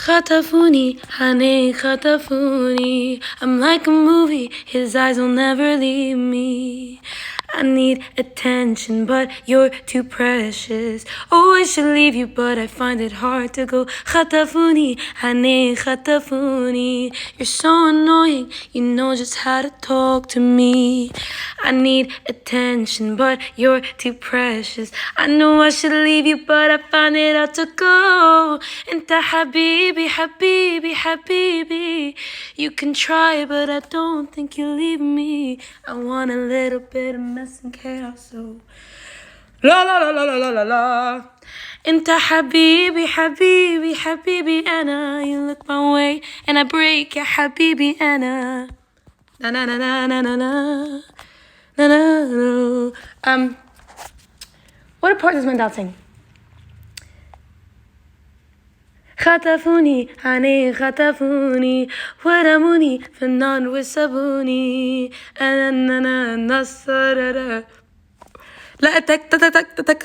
خطفوني honey خطفوني. I'm like a movie, his eyes will never leave me. I need attention, but you're too precious. Oh, I should leave you, but I find it hard to go. خطفوني honey خطفوني. You're so annoying, you know just how to talk to me. I need attention, but you're too precious. I know I should leave you, but I find it hard to go. انت حبيبي حبيبي حبيبي. You can try, but I don't think you'll leave me. I want a little bit of mess and chaos, so la la la la la la la. انت حبيبي حبيبي حبيبي أنا. You look my way and I break يا حبيبي أنا. Na na na na na na na. Na, na, na. What part does Mandel sing? خطفوني honey خطفوني ورموني في النار وسابوني أنا نصررا لا تك تك تك تك